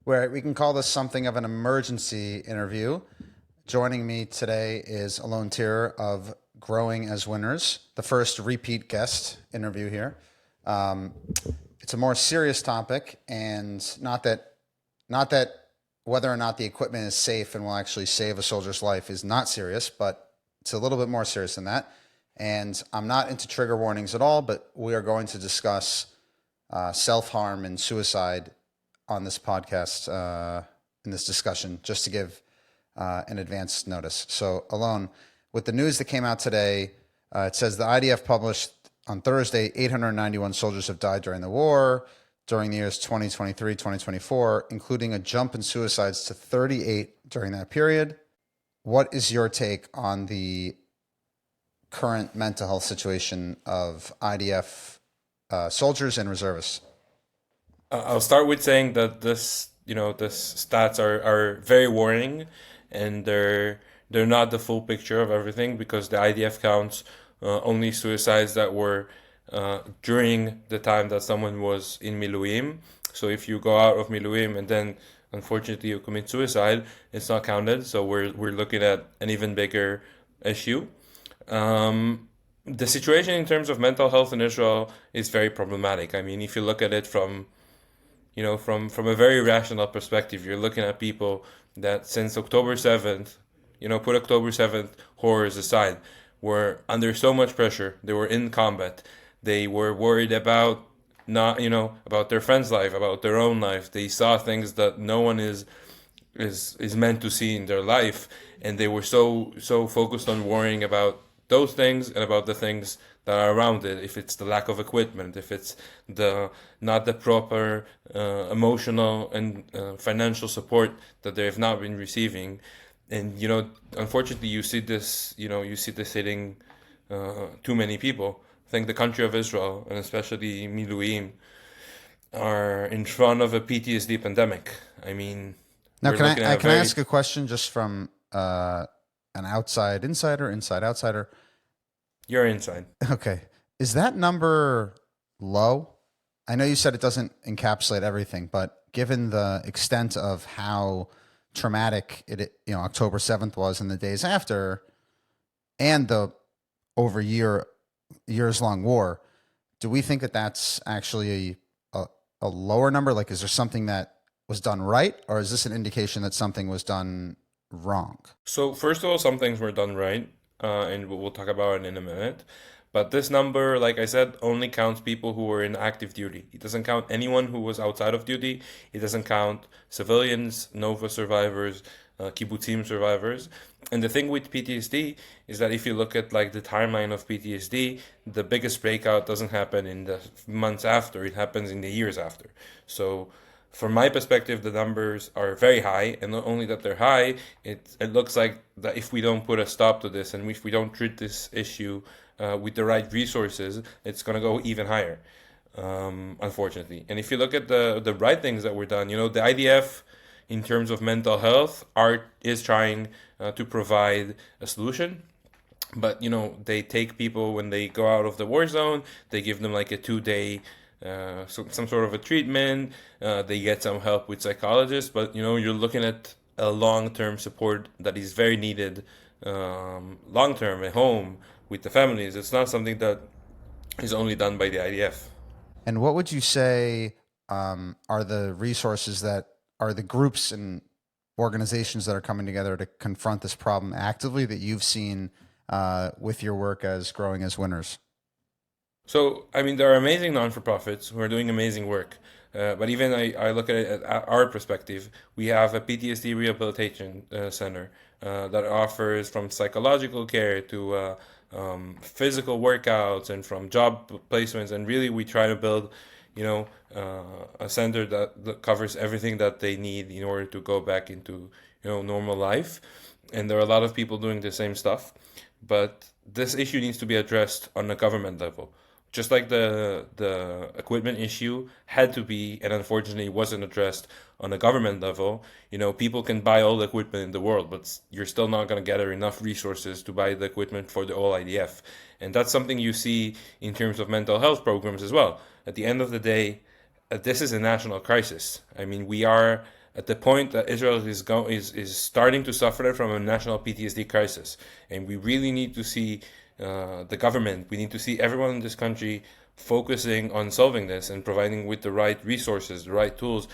where we can call this something of an emergency interview. Joining me today is Alon Tirer of Growing as Winners, the first repeat guest interview here. Um, it's a more serious topic, and not that whether or not the equipment is safe and will actually save a soldier's life is not serious, but it's a little bit more serious than that. And I'm not into trigger warnings at all, but we are going to discuss self harm and suicide on this podcast in this discussion, just to give an advance notice. So, Alon, with the news that came out today, it says the IDF published on Thursday 891 soldiers have died during the war during the years 2023, 2024, including a jump in suicides to 38 during that period. What is your take on the current mental health situation of IDF soldiers and reservists? I'll start with saying that this stats are very worrying, and they're not the full picture of everything because the IDF counts only suicides that were during the time that someone was in Miluim. So if you go out of Miluim and then unfortunately you commit suicide, it's not counted. So we're looking at an even bigger issue. The situation in terms of mental health in Israel is very problematic. I mean, if you look at it from a very rational perspective, you're looking at people that since October 7th, put October 7th horrors aside, were under so much pressure. They were in combat. They were worried about not, about their friend's life, about their own life. They saw things that no one is meant to see in their life, and they were so focused on worrying about those things and about the things that are around it. If it's the lack of equipment, if it's the not the proper emotional and financial support that they have not been receiving, and unfortunately, you see this hitting too many people. I think the country of Israel, and especially Miluim, are in front of a PTSD pandemic. I mean, Now, we're looking at a can I very ask a question just from an outside insider, inside outsider? you're inside. Okay, is that number low? I know you said it doesn't encapsulate everything, but given the extent of how traumatic October 7th was and the days after, and the over years long war, do we think that that's actually a lower number? Like, is there something that was done right, or is this an indication that something was done wrong? So first of all, some things were done right, and we'll talk about it in a minute. But this number, like I said, only counts people who were in active duty. It doesn't count anyone who was outside of duty. It doesn't count civilians, Nova survivors, kibbutzim survivors. And the thing with PTSD is that if you look at like the timeline of PTSD, the biggest breakout doesn't happen in the months after, it happens in the years after. So from my perspective, the numbers are very high, and not only that they're high, it looks like that if we don't put a stop to this and if we don't treat this issue with the right resources, it's going to go even higher, unfortunately. And if you look at the right things that were done, the IDF, in terms of mental health, is trying to provide a solution. But they take people when they go out of the war zone, they give them like a 2 day some sort of a treatment. They get some help with psychologists, but you're looking at a long-term support that is very needed, long-term at home with the families. It's not something that is only done by the IDF. And what would you say are the resources that are the groups and organizations that are coming together to confront this problem actively that you've seen with your work as Growing as Winners? So, I mean, there are amazing non-for-profits who are doing amazing work. But even I look at it at our perspective, we have a PTSD rehabilitation center that offers from psychological care to physical workouts and from job placements. And really, we try to build, a center that covers everything that they need in order to go back into, normal life. And there are a lot of people doing the same stuff. But this issue needs to be addressed on a government level. Just like the equipment issue had to be, and unfortunately wasn't addressed on a government level. People can buy all the equipment in the world, but you're still not going to gather enough resources to buy the equipment for the whole IDF. And that's something you see in terms of mental health programs as well. At the end of the day, this is a national crisis. I mean, we are at the point that Israel is starting to suffer from a national PTSD crisis, and we really need to see the government, we need to see everyone in this country focusing on solving this and providing with the right resources, the right tools,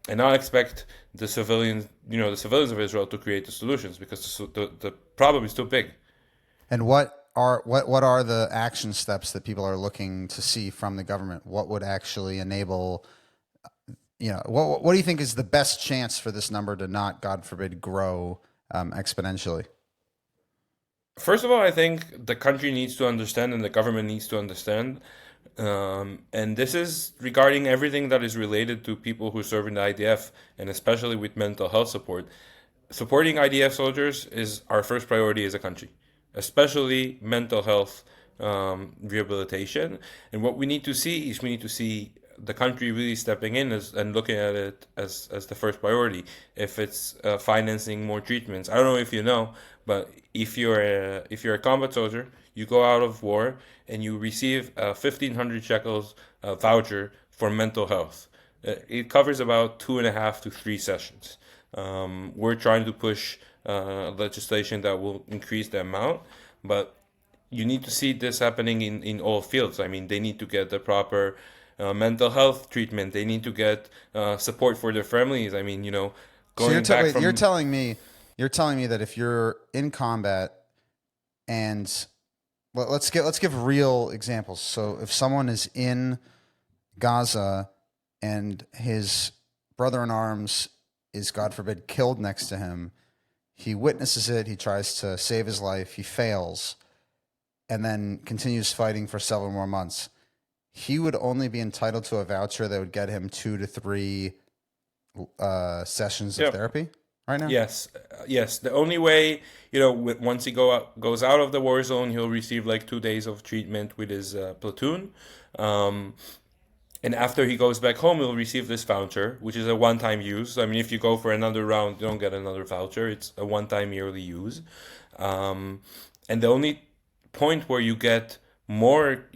and not expect the civilians, the civilians of Israel to create the solutions, because the problem is too big. And what are the action steps that people are looking to see from the government? What would actually enable, what do you think is the best chance for this number to not, God forbid, grow exponentially? First of all, I think the country needs to understand and the government needs to understand. And this is regarding everything that is related to people who serve in the IDF, and especially with mental health support. Supporting IDF soldiers is our first priority as a country, especially mental health rehabilitation. And what we need to see is we need to see the country really stepping in and looking at it as the first priority. If it's financing more treatments, I don't know if you know, but if you're a combat soldier, you go out of war and you receive a 1,500 shekels voucher for mental health. It covers about 2.5 to 3 sessions. We're trying to push legislation that will increase the amount, but you need to see this happening in all fields. I mean, they need to get the proper mental health treatment. They need to get support for their families. I mean, So going back wait, you're from telling me that if you're in combat and let's give real examples. So if someone is in Gaza and his brother in arms is, God forbid, killed next to him, he witnesses it, he tries to save his life, he fails, and then continues fighting for several more months, he would only be entitled to a voucher that would get him 2 to 3 sessions of yeah. therapy right now? Yes. The only way, once he goes out of the war zone, he'll receive like 2 days of treatment with his platoon. And after he goes back home, he'll receive this voucher, which is a one-time use. I mean, if you go for another round, you don't get another voucher. It's a one-time yearly use. And the only point where you get more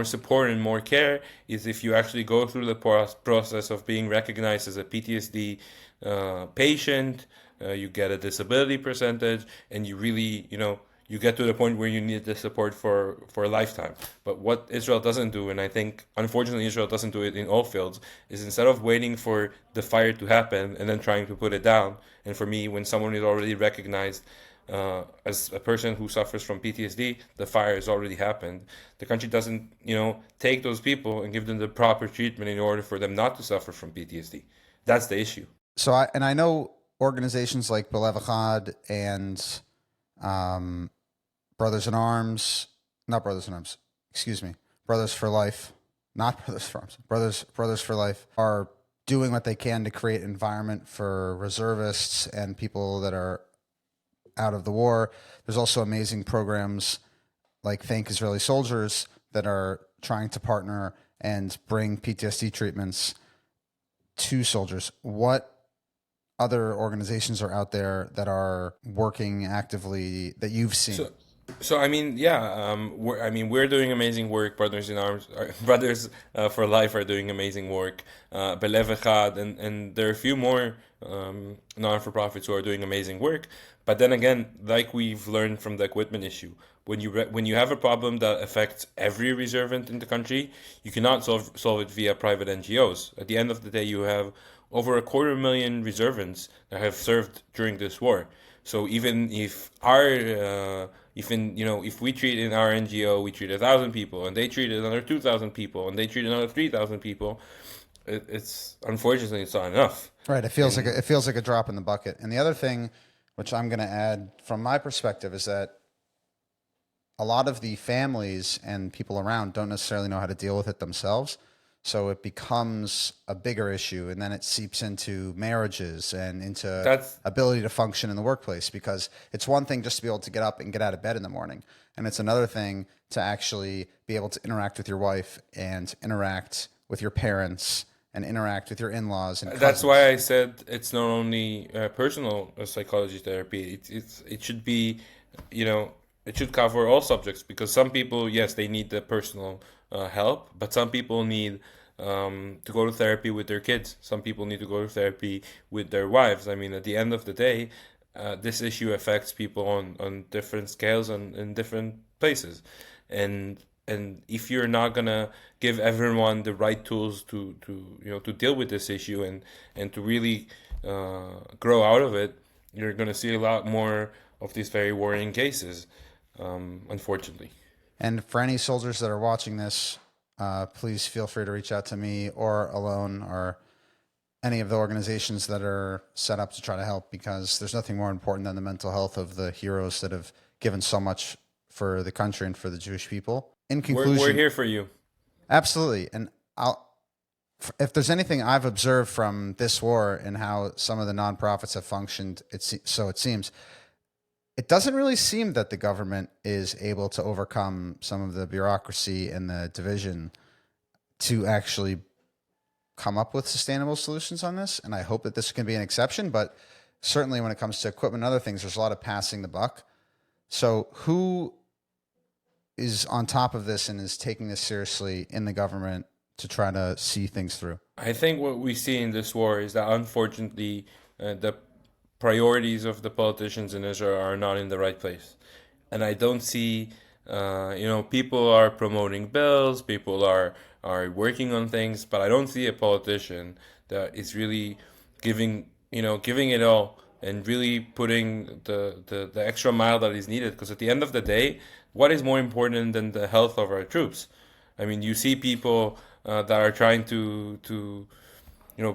support and more care is if you actually go through the process of being recognized as a PTSD patient. You get a disability percentage, and you really, you get to the point where you need the support for a lifetime. But what Israel doesn't do, and I think unfortunately Israel doesn't do it in all fields, is instead of waiting for the fire to happen and then trying to put it down, and for me, when someone is already recognized as a person who suffers from PTSD, the fire has already happened. The country doesn't, take those people and give them the proper treatment in order for them not to suffer from PTSD. That's the issue. So I know organizations like Belev Echad and Brothers in Arms, not Brothers in Arms, excuse me, Brothers for Life, not Brothers for Arms, Brothers for Life are doing what they can to create environment for reservists and people that are out of the war. There's also amazing programs like Thank Israeli Soldiers that are trying to partner and bring PTSD treatments to soldiers. What other organizations are out there that are working actively that you've seen? So I mean, yeah, we're doing amazing work. Brothers in Arms, Brothers for Life are doing amazing work. Belev Echad, and there are a few more non-for-profits who are doing amazing work. But then again, like we've learned from the equipment issue, when you have a problem that affects every reservant in the country, you cannot solve it via private NGOs. At the end of the day, you have over 250,000 reservants that have served during this war. So even if if we treat in our NGO, we treat 1,000 people, and they treat another 2,000 people, and they treat another 3,000 people, it's unfortunately it's not enough. Right. It feels like a drop in the bucket. And the other thing, which I'm going to add from my perspective, is that a lot of the families and people around don't necessarily know how to deal with it themselves. So it becomes a bigger issue, and then it seeps into marriages and into ability to function in the workplace, because it's one thing just to be able to get up and get out of bed in the morning. And it's another thing to actually be able to interact with your wife and interact with your parents and interact with your in-laws. And that's why I said it's not only personal psychology therapy. It should be, it should cover all subjects, because some people, yes, they need the personal help, but some people need to go to therapy with their kids. Some people need to go to therapy with their wives. I mean, at the end of the day, this issue affects people on different scales and in different places. And if you're not gonna give everyone the right tools to deal with this issue and to really grow out of it, you're gonna see a lot more of these very worrying cases, unfortunately. And for any soldiers that are watching this, please feel free to reach out to me or Alon or any of the organizations that are set up to try to help, because there's nothing more important than the mental health of the heroes that have given so much for the country and for the Jewish people. In conclusion, We're here for you. absolutely. And if there's anything I've observed from this war and how some of the nonprofits have functioned, so it seems, it doesn't really seem that the government is able to overcome some of the bureaucracy and the division to actually come up with sustainable solutions on this. And I hope that this can be an exception, but certainly when it comes to equipment and other things, there's a lot of passing the buck. So who is on top of this and is taking this seriously in the government to try to see things through? I think what we see in this war is that unfortunately the priorities of the politicians in Israel are not in the right place. And I don't see, people are promoting bills, people are working on things, but I don't see a politician that is really giving it all and really putting the extra mile that is needed. Because at the end of the day, what is more important than the health of our troops? I mean, you see people that are trying to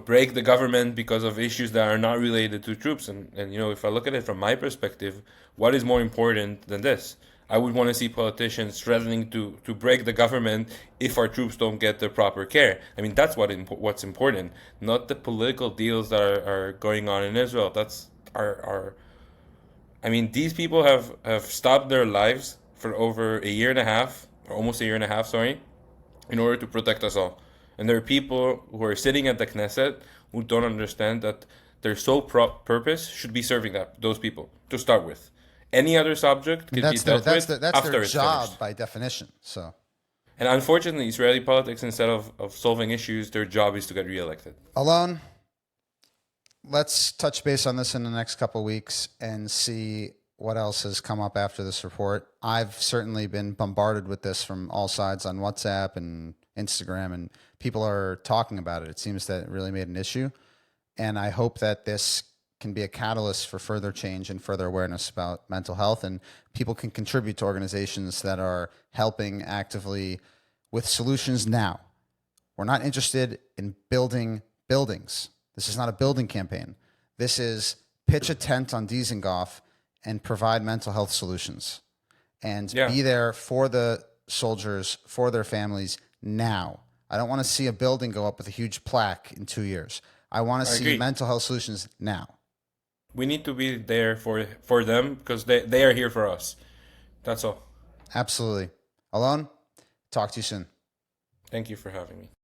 break the government because of issues that are not related to troops. And if I look at it from my perspective, what is more important than this? I would want to see politicians threatening to break the government if our troops don't get the proper care. I mean, that's what's important, not the political deals that are going on in Israel. That's our I mean, these people have stopped their lives for over a year and a half, or almost a year and a half, sorry, in order to protect us all. And there are people who are sitting at the Knesset who don't understand that their sole purpose should be serving those people to start with. Any other subject could be dealt with That's after their it's job finished. by definition. So, And unfortunately, Israeli politics, instead of solving issues, their job is to get reelected. Alon, let's touch base on this in the next couple of weeks and see what else has come up after this report. I've certainly been bombarded with this from all sides on WhatsApp and Instagram, and people are talking about it. It seems that it really made an issue. And I hope that this can be a catalyst for further change and further awareness about mental health, and people can contribute to organizations that are helping actively with solutions now. We're not interested in building buildings. This is not a building campaign. This is pitch a tent on Dizengoff and provide mental health solutions and be there for the soldiers, for their families now. I don't want to see a building go up with a huge plaque in 2 years. I want to see agree. mental health solutions now. We need to be there for them because they are here for us. That's all. Absolutely. Alon, talk to you soon. Thank you for having me.